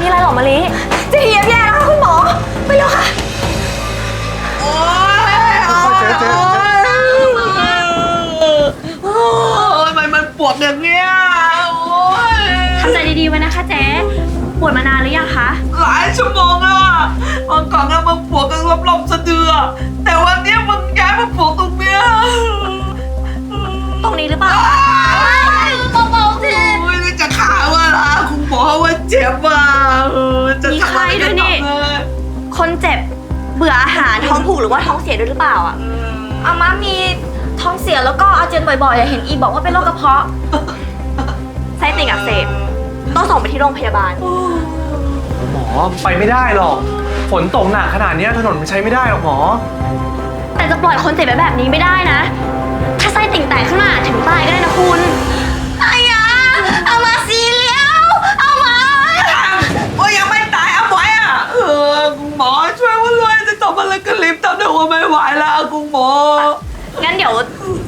อะไรหรอมะลิจะเฮียบแย่แล้วค่ะคุณหมอไปเร็วค่ะโอ๊ยเจ๊โอ๊ยทำไมมันปวดอย่างเงี้ยโอ๊ยทำใจดีๆไว้นะคะเจ๊ปวดมานานหรือยังคะหลายชั่วโมงแล้วอะวันก่อนอะมึงปวดกันรอบๆสะดือแต่วันนี้มึงย้ายมาปวดตรงเนี้ยตรงนี้หรือเปล่าเบาๆเจ๊ไม่ได้จะขาว่าล่ะคุณหมอว่าเจ็บอ่ะจะทำอะไรด้วยนี่คนเจ็บเบื่ออาหารท้องผูกหรือว่าท้องเสียด้วยหรือเปล่าอ่ะอาม่ามีท้องเสียแล้วก็อาเจียนบ่อยๆเห็นอีบอกว่าเป็นโรคกระเพาะไส้ติ่งอักเสบต้องส่งไปที่โรงพยาบาลหมอไปไม่ได้หรอกฝนตกหนักขนาดนี้ถนนมันใช้ไม่ได้หรอกหมอแต่จะปล่อยคนเจ็บแบบนี้ไม่ได้นะถ้าไส้ติ่งแตกขึ้นมาถึงตายก็ได้นะคุณไอ้ยาเอามาสีเลี้ยวเอามาโอ้ยยังไม่ตายเอาไว้อ่ะคุณหมอช่วยว่าเลยจะจบอะไรกันรีบทำเดี๋ยวไม่ไหวแล้วคุณหมองั้นเดี๋ยว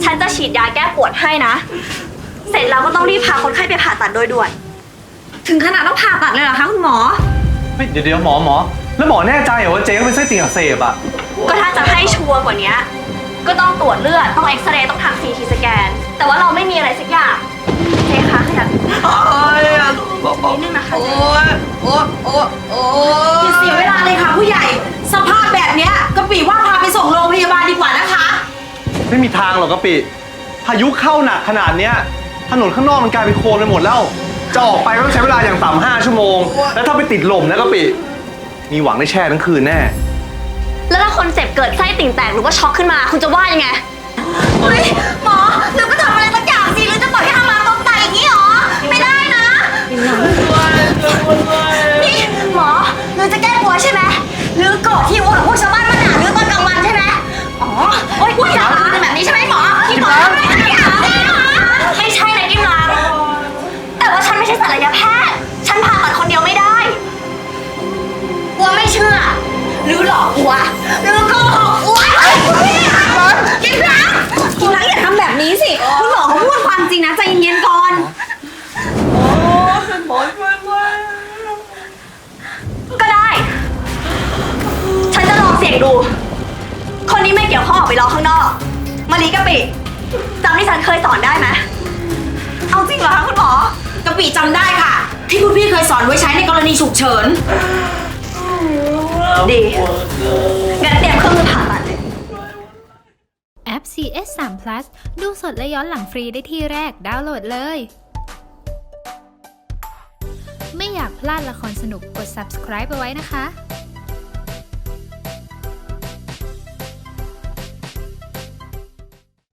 ฉันจะฉีดยาแก้ปวดให้นะเสร็จแล้วก็ต้องรีบพาคนไข้ไปผ่าตัดโดยด่วนถึงขนาดต้องผ่าตัดเลยเหรอคะคุณหมอเดี๋ยวหมอแล้วหมอแน่ใจเหรอว่าเจ๊เป็นไส้ติ่งอักเสบอ่ะก็ถ้าจะให้ชัวร์กว่านี้ก็ต้องตรวจเลือดต้องเอ็กซเรย์ต้องทำ CT สแกนแต่ว่าเราไม่มีอะไรสักอย่างเจ๊คะขยับนิดนึงนะคะโอ้ยอย่าเสียเวลาเลยค่ะผู้ใหญ่สภาพแบบเนี้ยกะปิว่าพาไปส่งโรงพยาบาลดีกว่านะคะไม่มีทางหรอกกะปิพายุเข้าหนักขนาดเนี้ยถนนข้างนอกมันกลายเป็นโคลนไปหมดแล้วจะออกไปต้องใช้เวลาอย่างต่ำ5 ชั่วโมงแล้วถ้าไปติดลมนะกะปิมีหวังได้แช่ทั้งคืนแน่แล้วถ้าคนเจ็บเกิดไส้ติ่งแตกหรือว่าช็อกขึ้นมาคุณจะว่ายังไงเฮ้ยหมอหรือก็ทำอะไรสักอย่างสิหรือจะปล่อยให้อามาตกตายอย่างนี้หรอไม่ได้นะนี่หมอหรือจะแก้ปวดใช่ไหมหรือโกรธที่อ้วนพวกชาวบ้านมาด่าหรือตอนกลางวันใช่ไหมอ๋อโอ๊ยพูดจาแบบนี้ใช่ไหมหมอที่หมอไม่ใช่นะกิมลังแต่ว่าฉันไม่ใช่ศัลยแพทย์ฉันผ่าตัดคนเดียวไม่ได้อัวไม่เชื่อหรือหลอกอัวหรือโกหกอัวกินล้างอย่าทำแบบนี้สิคุณหมอเขาพูดความจริงนะใจเย็นๆก่อนหมอช่วยด้วยก็ได้ฉันจะลองเสี่ยงดูคนนี้ไม่เกี่ยวข้องออกไปรอข้างนอกมะลิกะปิจำที่ฉันเคยสอนได้ไหมเอาจริงเหรอคะคุณหมอกะปิจำได้ค่ะที่คุณพี่เคยสอนไว้ใช้ในกรณีฉุกเฉินดีงั้นเตรียมเครื่องมือผ่าตัดเลยแอป CS 3 Plus ดูสดและย้อนหลังฟรีได้ที่แรกดาวน์โหลดเลย ไม่อยากพลาดละครสนุกกด subscribe เอาไว้นะคะ